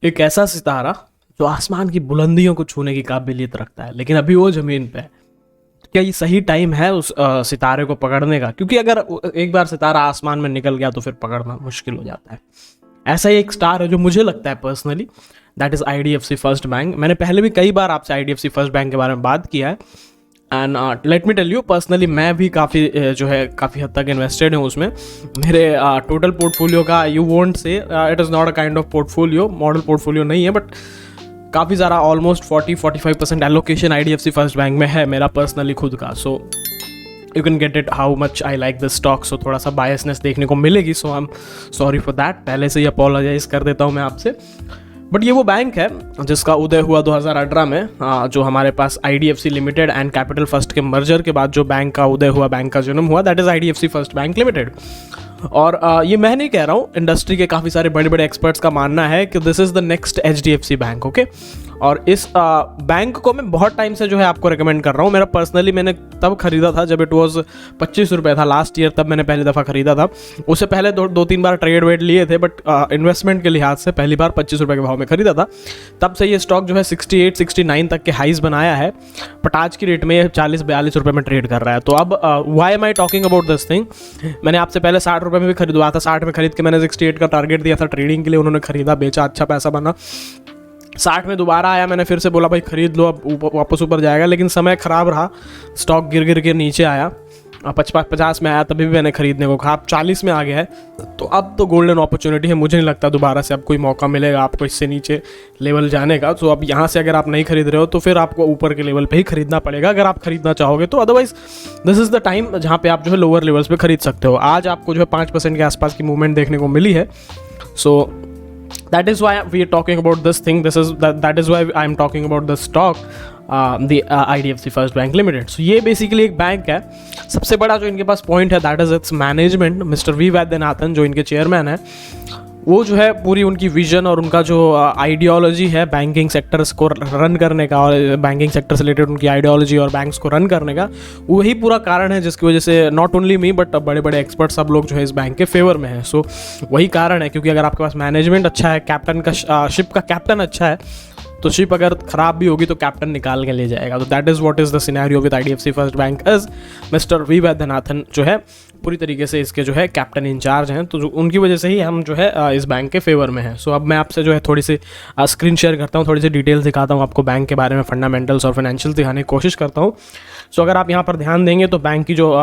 एक ऐसा सितारा जो आसमान की बुलंदियों को छूने की काबिलियत रखता है, लेकिन अभी वो ज़मीन पे है। क्या ये सही टाइम है उस सितारे को पकड़ने का? क्योंकि अगर एक बार सितारा आसमान में निकल गया तो फिर पकड़ना मुश्किल हो जाता है। ऐसा ही एक स्टार है जो मुझे लगता है personally, that is IDFC first bank. मैंने पहले भी कई बार आपसे IDFC फर्स्ट बैंक के बारे में बात किया है, and let me tell you personally मैं भी काफ़ी जो है काफ़ी हद तक इन्वेस्टेड हूँ उसमें। मेरे टोटल पोर्टफोलियो का you won't say it is not a kind of portfolio, model portfolio नहीं है, बट काफ़ी ज़्यादा almost 40-45% allocation IDFC first bank में है मेरा पर्सनली खुद का। So you can get it how much I like this stock. So थोड़ा सा बायसनेस देखने को मिलेगी, so I am sorry for that, पहले से ही अपोलोजाइज कर देता हूँ मैं आपसे। बट ये वो बैंक है जिसका उदय हुआ 2018 में, जो हमारे पास IDFC limited and capital first के मर्जर के बाद जो बैंक का उदय हुआ, बैंक का जन्म हुआ, that is IDFC first bank limited. और ये मैं नहीं कह रहा हूँ, इंडस्ट्री के काफ़ी सारे बड़े बड़े एक्सपर्ट्स का मानना है कि this is the next HDFC bank. Okay, और इस बैंक को मैं बहुत टाइम से जो है आपको रिकमेंड कर रहा हूँ। मेरा पर्सनली मैंने तब खरीदा था जब इट वॉज 25 रुपये था लास्ट ईयर, तब मैंने पहली दफ़ा खरीदा था। उससे पहले दो तीन बार ट्रेड वेड लिए थे, बट इन्वेस्टमेंट के लिहाज से पहली बार 25 रुपये के भाव में खरीदा था। तब से ये स्टॉक जो है 68-69 तक के हाइज बनाया है, बट आज की रेट में ये 40-42 रुपये में ट्रेड कर रहा है। तो अब why am I talking about this thing, मैंने आपसे पहले 60 रुपये में भी खरीदवाया था। 60 में खरीद के मैंने 68 का टारगेट दिया था ट्रेडिंग के लिए, उन्होंने खरीदा, बेचा, अच्छा पैसा बना। 60 में दोबारा आया, मैंने फिर से बोला भाई खरीद लो, अब वापस ऊपर जाएगा, लेकिन समय ख़राब रहा, स्टॉक गिर के नीचे आया। 50 में आया तभी भी मैंने खरीदने को कहा। अब 40 में आ गया है, तो अब तो गोल्डन अपॉर्चुनिटी है। मुझे नहीं लगता दोबारा से अब कोई मौका मिलेगा आपको इससे नीचे लेवल जाने का। तो अब यहाँ से अगर आप नहीं खरीद रहे हो तो फिर आपको ऊपर के लेवल पे ही खरीदना पड़ेगा अगर आप खरीदना चाहोगे तो। Otherwise this is the time जहाँ पे आप जो है लोअर लेवल्स पे खरीद सकते हो। आज आपको जो है 5% के आसपास की मूवमेंट देखने को मिली है। सो that is why we are talking about this thing. That is why I am talking about the stock, the IDFC First Bank Limited. So ये बेसिकली एक बैंक है। सबसे बड़ा जो इनके पास पॉइंट है that is its management. Mister V Vaidyanathan जो इनके चेयरमैन है, वो जो है पूरी उनकी विजन और उनका जो आइडियोलॉजी है बैंकिंग सेक्टर्स को रन करने का, और बैंकिंग सेक्टर से रिलेटेड उनकी आइडियोलॉजी और बैंक्स को रन करने का, वही पूरा कारण है जिसकी वजह से नॉट ओनली मी बट बड़े बड़े एक्सपर्ट सब लोग जो है इस बैंक के फेवर में है। सो वही कारण है, क्योंकि अगर आपके पास मैनेजमेंट अच्छा है, कैप्टन का शिप का कैप्टन अच्छा है, तो शिप अगर खराब भी होगी तो कैप्टन निकाल के ले जाएगा। तो that is what is the scenario with IDFC first bank is mister V Vaidyanathan जो है पूरी तरीके से इसके जो है कैप्टन इंचार्ज हैं। तो जो उनकी वजह से ही हम जो है इस बैंक के फेवर में हैं। सो अब मैं आपसे जो है थोड़ी सी स्क्रीन शेयर करता हूँ, थोड़ी सी डिटेल्स दिखाता हूँ आपको बैंक के बारे में, फंडामेंटल्स और फाइनेंशियल दिखाने की कोशिश करता हूँ। सो अगर आप यहाँ पर ध्यान देंगे तो बैंक की जो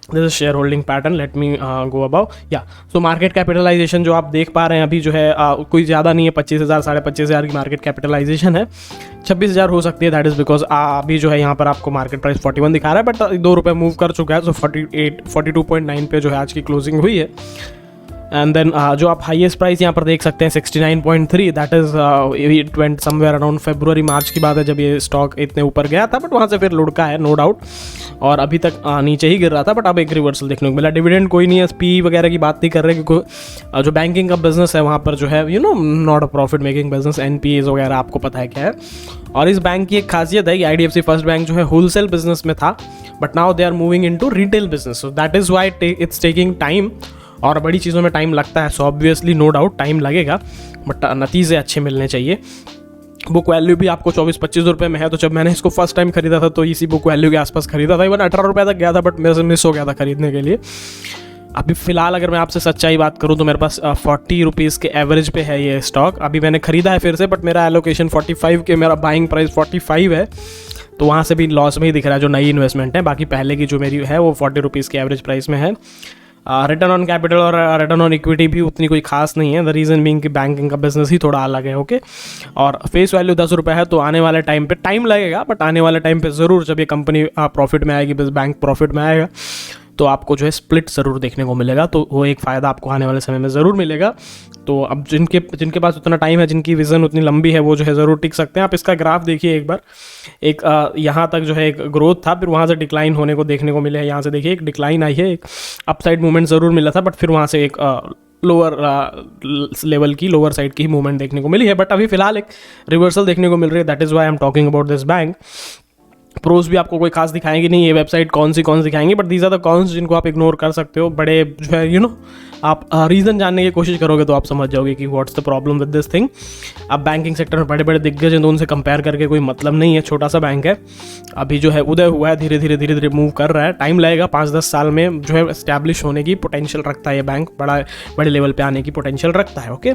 this is shareholding pattern, let me go about या। सो मार्केट कैपिटलाइजेशन जो आप देख पा रहे हैं अभी जो है कोई ज़्यादा नहीं है, 25,000 25,500 की मार्केट कैपिटलाइजेशन है। 26,000 हो सकती है, दैट इज़ बिकॉज अभी जो है यहाँ पर आपको मार्केट प्राइस 41 दिखा रहा है, बट 2 रुपये मूव कर चुका है। सो 42.9 पे जो है आज की क्लोजिंग हुई है। एंड देन जो आप हाईएस्ट प्राइस यहाँ पर देख सकते हैं 69.3, that is it went somewhere around फरवरी मार्च की बात है जब ये स्टॉक इतने ऊपर गया था, बट वहाँ से फिर लुढ़का है नो डाउट, और अभी तक नीचे ही गिर रहा था, बट अब एक रिवर्सल देखने को मिला। डिविडेंड कोई नहीं है, पी वगैरह की बात नहीं कर रहे, क्योंकि जो बैंकिंग का बिजनेस है वहाँ पर जो है you know not a profit making business, NPAs वगैरह आपको पता है क्या है। और इस बैंक की एक खासियत है कि IDFC फर्स्ट बैंक जो है होलसेल बिजनेस में था, but now they are moving into retail business. So that is why it's taking time, और बड़ी चीज़ों में टाइम लगता है। So obviously no doubt time लगेगा, बट नतीजे अच्छे मिलने चाहिए। बुक वैल्यू भी आपको 24-25 रुपये में है। तो जब मैंने इसको फर्स्ट टाइम खरीदा था तो इसी बुक वैल्यू के आसपास खरीदा था, इवन 18 रुपये तक गया था, बट मेरे से मिस हो गया था खरीदने के लिए। अभी फ़िलहाल अगर मैं आपसे सच्चाई बात करूं तो मेरे पास 40 रुपीज़ के एवरेज पे है ये स्टॉक। अभी मैंने ख़रीदा है फिर से, बट मेरा एलोकेशन 45 के, मेरा बाइंग प्राइस 45 है, तो वहाँ से भी लॉस में ही दिख रहा है जो नई इन्वेस्टमेंट है। बाकी पहले की जो मेरी है वो 40 रुपीज़ के एवरेज प्राइस में है। रिटर्न ऑन कैपिटल और रिटर्न ऑन इक्विटी भी उतनी कोई खास नहीं है, द रीज़न बीइंग कि बैंकिंग का बिजनेस ही थोड़ा अलग है। ओके, और फेस वैल्यू 10 रुपये है। तो आने वाले टाइम पे टाइम लगेगा, बट आने वाले टाइम पे ज़रूर जब ये कंपनी प्रॉफिट में आएगी, बैंक प्रॉफिट में आएगा, तो आपको जो है स्प्लिट ज़रूर देखने को मिलेगा। तो वो एक फ़ायदा आपको आने वाले समय में ज़रूर मिलेगा। तो अब जिनके पास उतना टाइम है, जिनकी विज़न उतनी लंबी है, वो जो है ज़रूर टिक सकते हैं। आप इसका ग्राफ देखिए एक बार, एक यहाँ तक जो है एक ग्रोथ था, फिर वहाँ से डिक्लाइन होने को देखने को मिले है। यहाँ से देखिए एक डिक्लाइन आई है, एक अपसाइड मूवमेंट ज़रूर मिला था, बट फिर वहाँ से एक लोअर लेवल की, लोअर साइड की ही मूवमेंट देखने को मिली है। बट अभी फिलहाल एक रिवर्सल देखने को मिल रही है, that is why I am talking about this bank. Pros भी आपको कोई खास दिखाएंगे नहीं, ये वेबसाइट कौन सी दिखाएंगे, but these are the cons जिनको आप इग्नोर कर सकते हो। बड़े जो है यू नो आप रीज़न जानने की कोशिश करोगे तो आप समझ जाओगे कि what's the problem with this thing. अब बैंकिंग सेक्टर में बड़े बड़े दिग्गज हैं तो उनसे कंपेयर करके कोई मतलब नहीं है, छोटा सा बैंक है, अभी जो है उदय हुआ है, धीरे धीरे मूव कर रहा है, टाइम लगेगा, 5-10 साल में जो है एस्टैब्लिश होने की पोटेंशियल रखता है ये बैंक, बड़े लेवल पे आने की पोटेंशियल रखता है। ओके,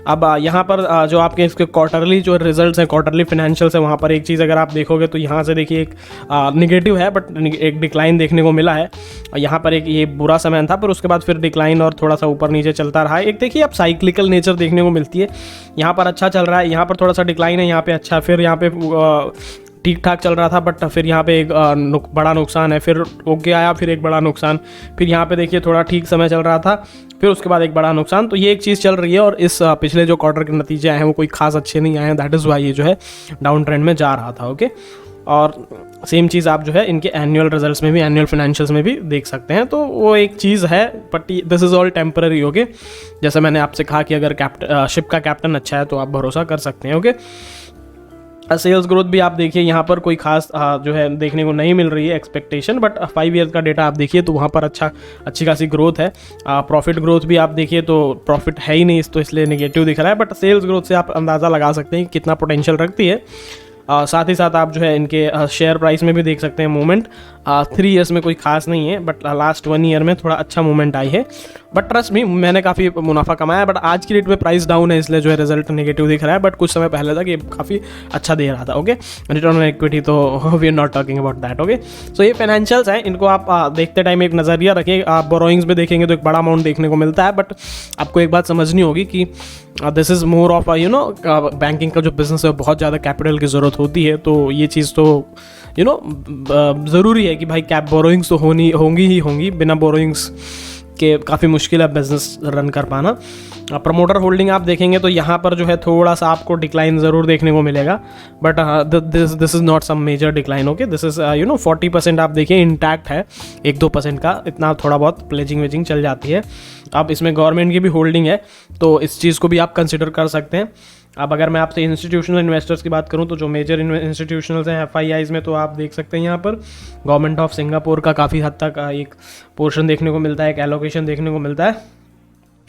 अब यहाँ पर जो आपके इसके क्वार्टरली जो रिजल्ट्स हैं, क्वार्टरली फाइनेंशियल्स है, वहाँ पर एक चीज़ अगर आप देखोगे तो यहाँ से देखिए एक निगेटिव है बट एक डिक्लाइन देखने को मिला है। यहाँ पर एक ये बुरा समय था पर उसके बाद फिर डिक्लाइन और थोड़ा सा ऊपर नीचे चलता रहा है। एक देखिए आप साइक्लिकल नेचर देखने को मिलती है, यहाँ पर अच्छा चल रहा है, यहाँ पर थोड़ा सा डिक्लाइन है, यहाँ पे अच्छा, फिर यहाँ पे ठीक ठाक चल रहा था बट फिर यहाँ पे एक बड़ा नुकसान है, फिर ओके आया, फिर एक बड़ा नुकसान, फिर यहाँ पे देखिए थोड़ा ठीक समय चल रहा था, फिर उसके बाद एक बड़ा नुकसान। तो ये एक चीज़ चल रही है और इस पिछले जो क्वार्टर के नतीजे आए हैं वो कोई खास अच्छे नहीं आए हैं, दैट इज़ वाई ये जो है डाउन ट्रेंड में जा रहा था। ओके, और सेम चीज़ आप जो है इनके एनुअल रिजल्ट्स में भी, एनुअल फाइनेंशियल्स में भी देख सकते हैं। तो वो एक चीज़ है but this is all temporary. Okay, जैसे मैंने आपसे कहा कि अगर शिप का कैप्टन अच्छा है तो आप भरोसा कर सकते हैं। ओके, सेल्स ग्रोथ भी आप देखिए यहाँ पर कोई खास जो है देखने को नहीं मिल रही है एक्सपेक्टेशन, बट 5 ईयर्स का डेटा आप देखिए तो वहाँ पर अच्छी खासी ग्रोथ है। प्रॉफिट ग्रोथ भी आप देखिए तो प्रॉफिट है ही नहीं, तो इसलिए नेगेटिव दिख रहा है, बट सेल्स ग्रोथ से आप अंदाज़ा लगा सकते हैं कि कितना पोटेंशियल रखती है। साथ ही साथ आप जो है इनके शेयर प्राइस में भी देख सकते हैं मूवमेंट। 3 ईयर्स में कोई खास नहीं है बट लास्ट 1 ईयर में थोड़ा अच्छा मूवमेंट आई है, बट ट्रस्ट मी मैंने काफ़ी मुनाफा कमाया, बट आज की डेट में प्राइस डाउन है इसलिए जो है रिजल्ट नेगेटिव दिख रहा है, बट कुछ समय पहले तक ये काफ़ी अच्छा दे रहा था। ओके, रिटर्न ऑन इक्विटी तो we are not talking about that. Okay, so ये फाइनेंशियल्स हैं, इनको आप देखते टाइम एक नज़रिया रखें। आप बोरोइंग्स में देखेंगे तो एक बड़ा अमाउंट देखने को मिलता है, बट आपको एक बात समझनी होगी कि this is more of banking का जो बिजनेस है बहुत ज़्यादा कैपिटल की ज़रूरत होती है, तो ये चीज़ तो ज़रूरी है कि भाई कैप बोरोइंग्स तो होंगी ही होंगी, बिना बोरोइंग्स के काफ़ी मुश्किल है बिजनेस रन कर पाना। प्रमोटर होल्डिंग आप देखेंगे तो यहाँ पर जो है थोड़ा सा आपको डिक्लाइन ज़रूर देखने को मिलेगा, but this is not some major decline. Okay, this is 40% आप देखिए इंटैक्ट है, 1-2% का इतना थोड़ा बहुत प्लेजिंग वेजिंग चल जाती है। अब इसमें गवर्नमेंट की भी होल्डिंग है तो इस चीज़ को भी आप कंसिडर कर सकते हैं। अब अगर मैं आपसे इंस्टीट्यूशनल इन्वेस्टर्स की बात करूं तो जो मेजर इंस्टीट्यूशनल्स हैं FIIs में, तो आप देख सकते हैं यहाँ पर गवर्नमेंट ऑफ सिंगापुर का काफ़ी हद तक एक पोर्शन देखने को मिलता है, एक एलोकेशन देखने को मिलता है,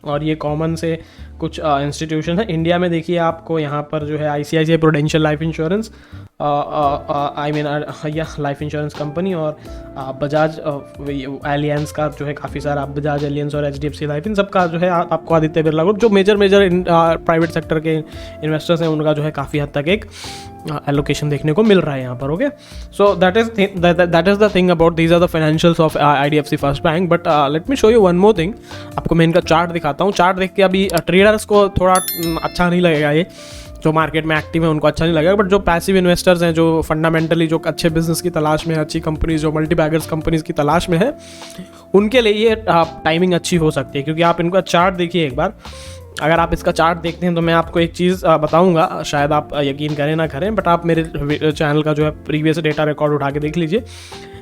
और ये कॉमन से कुछ इंस्टीट्यूशन है। इंडिया में देखिए आपको यहाँ पर जो है ICICI prudential life insurance, life insurance company, और बजाज एलियंस का जो है काफ़ी सारा, बजाज एलियंस और HDFC लाइफ, इन सब का जो है आपको आदित्य बिरला ग्रुप, जो मेजर प्राइवेट सेक्टर के इन्वेस्टर्स हैं उनका जो है काफ़ी हद तक एक एलोकेशन देखने को मिल रहा है यहाँ पर। Okay, so that is the thing about these are the financials of IDFC first bank. But let me show you one more thing. आपको मैं इनका चार्ट दिखाता हूँ। चार्ट देख के अभी ट्रेडर्स को थोड़ा अच्छा नहीं लगेगा, ये जो मार्केट में एक्टिव है उनको अच्छा नहीं लगेगा, बट जो पैसिव इन्वेस्टर्स हैं, जो फंडामेंटली जो अच्छे बिजनेस की तलाश में, अच्छी कंपनीज, जो मल्टीबैगर्स कंपनीज की तलाश में है, उनके लिए ये टाइमिंग अच्छी हो सकती है। क्योंकि आप इनका चार्ट देखिए एक बार, अगर आप इसका चार्ट देखते हैं तो मैं आपको एक चीज़ बताऊंगा, शायद आप यकीन करें ना करें, बट आप मेरे चैनल का जो है प्रीवियस डेटा रिकॉर्ड उठा के देख लीजिए।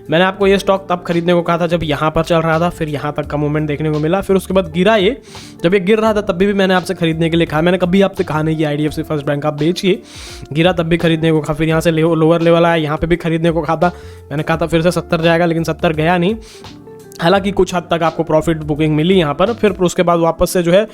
मैंने आपको ये स्टॉक तब खरीदने को कहा था जब यहाँ पर चल रहा था, फिर यहाँ तक का मूवमेंट देखने को मिला, फिर उसके बाद गिरा ये, जब ये गिर रहा था तब भी मैंने आपसे खरीदने के लिए कहा। मैंने कभी आपसे कहा नहीं कि IDFC फर्स्ट बैंक आप बेचिए, गिरा तब भी खरीदने को कहा, फिर यहाँ से लोअर लेवल आया, यहाँ पे भी खरीदने को कहा था, मैंने कहा था फिर से 70 जाएगा, लेकिन 70 गया नहीं। हालांकि कुछ हद तक आपको प्रॉफिट बुकिंग मिली यहाँ पर, फिर उसके बाद वापस से जो है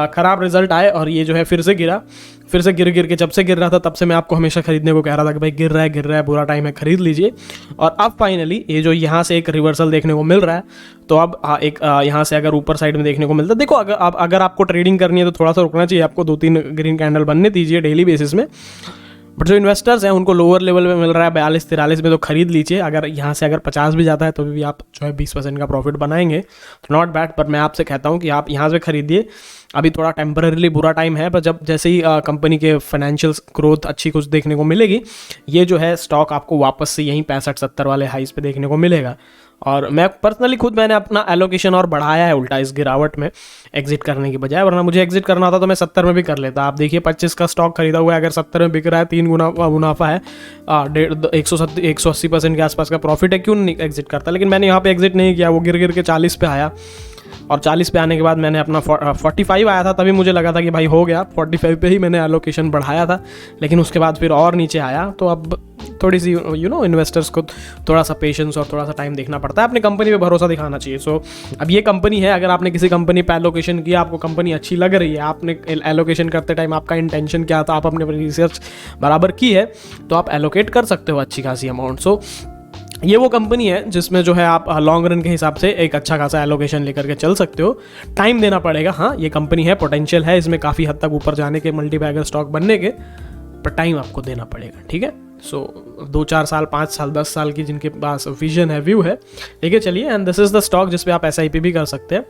ख़राब रिजल्ट आए और ये जो है फिर से गिरा, फिर से गिर के, जब से गिर रहा था तब से मैं आपको हमेशा खरीदने को कह रहा था कि भाई गिर रहा है, बुरा टाइम है, खरीद लीजिए। और अब फाइनली ये जो यहाँ से एक रिवर्सल देखने को मिल रहा है, तो अब एक यहाँ से अगर ऊपर साइड में देखने को मिलता है, देखो अगर आपको ट्रेडिंग करनी है तो थोड़ा सा रुकना चाहिए, आपको 2-3 ग्रीन कैंडल बनने दीजिए डेली बेसिस में। बट जो इन्वेस्टर्स हैं उनको लोअर लेवल में मिल रहा है 42-43 में, तो खरीद लीजिए। अगर यहाँ से अगर 50 भी जाता है तो भी आप जो है 20% का प्रॉफिट बनाएंगे, तो नॉट बैड। पर मैं आपसे कहता हूँ कि आप यहाँ से खरीदिए, अभी थोड़ा टेम्पररीली बुरा टाइम है, पर जब जैसे ही कंपनी के फाइनेंशियल ग्रोथ अच्छी कुछ देखने को मिलेगी, ये जो है स्टॉक आपको वापस से यहीं 65-70 वाले हाइस पे देखने को मिलेगा। और मैं पर्सनली खुद मैंने अपना एलोकेशन और बढ़ाया है उल्टा इस गिरावट में एग्जिट करने की बजाय, वरना मुझे एग्जिट करना होता तो मैं 70 में भी कर लेता। आप देखिए 25 का स्टॉक खरीदा हुआ है, अगर 70 में बिक रहा है, 3 गुना मुनाफा है, 180% के आसपास का प्रॉफिट है, क्यों नहीं एग्जिट करता। लेकिन मैंने यहाँ पे एग्जिट नहीं किया, वो गिर के 40 पे आया, और 40 पे आने के बाद मैंने अपना 45 आया था, तभी मुझे लगा था कि भाई हो गया, 45 पे ही मैंने एलोकेशन बढ़ाया था, लेकिन उसके बाद फिर और नीचे आया। तो अब थोड़ी सी इन्वेस्टर्स को थोड़ा सा पेशेंस और थोड़ा सा टाइम देखना पड़ता है, अपनी कंपनी पे भरोसा दिखाना चाहिए। सो अब ये कंपनी है, अगर आपने किसी कंपनी पे एलोकेशन किया, आपको कंपनी अच्छी लग रही है, आपने एलोकेशन करते टाइम आपका इंटेंशन क्या था, आप अपने रिसर्च बराबर की है, तो आप एलोकेट कर सकते हो अच्छी खासी अमाउंट। सो ये वो कंपनी है जिसमें जो है आप लॉन्ग रन के हिसाब से एक अच्छा खासा एलोकेशन लेकर के चल सकते हो। टाइम देना पड़ेगा, हाँ ये कंपनी है, पोटेंशियल है इसमें काफ़ी हद तक ऊपर जाने के, मल्टीबैगर स्टॉक बनने के, पर टाइम आपको देना पड़ेगा, ठीक है। सो 2-4 साल, 5 साल, 10 साल की जिनके पास विजन है, व्यू है, ठीक है। चलिए, and this is the stock जिस पे आप SIP भी कर सकते हैं।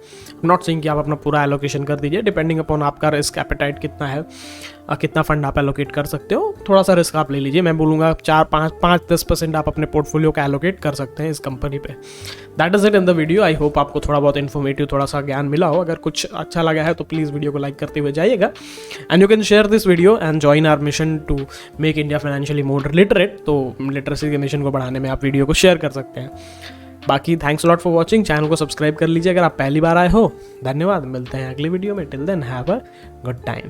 नॉट सेइंग कि आप अपना पूरा एलोकेशन कर दीजिए, डिपेंडिंग अपॉन आपका रिस्क एपेटाइट कितना है, कितना फंड आप एलोकेट कर सकते हो, थोड़ा सा रिस्क आप ले लीजिए। मैं बोलूँगा 4-5-10% आप अपने पोर्टफोलियो का एलोकेट कर सकते हैं इस कंपनी पे। That is it in the video. I hope आपको थोड़ा बहुत इन्फॉर्मेटिव, थोड़ा सा ज्ञान मिला हो। अगर कुछ अच्छा लगा है तो प्लीज़ वीडियो को लाइक करते हुए जाइएगा, and you can share this video and join our mission to make India financially more literate. तो लिटरेसी के मिशन को बढ़ाने में आप वीडियो को शेयर कर सकते हैं। बाकी thanks lot for watching, channel को सब्सक्राइब कर लीजिए अगर आप पहली बार आए हो। धन्यवाद, मिलते हैं अगली वीडियो में। Till then have a good time.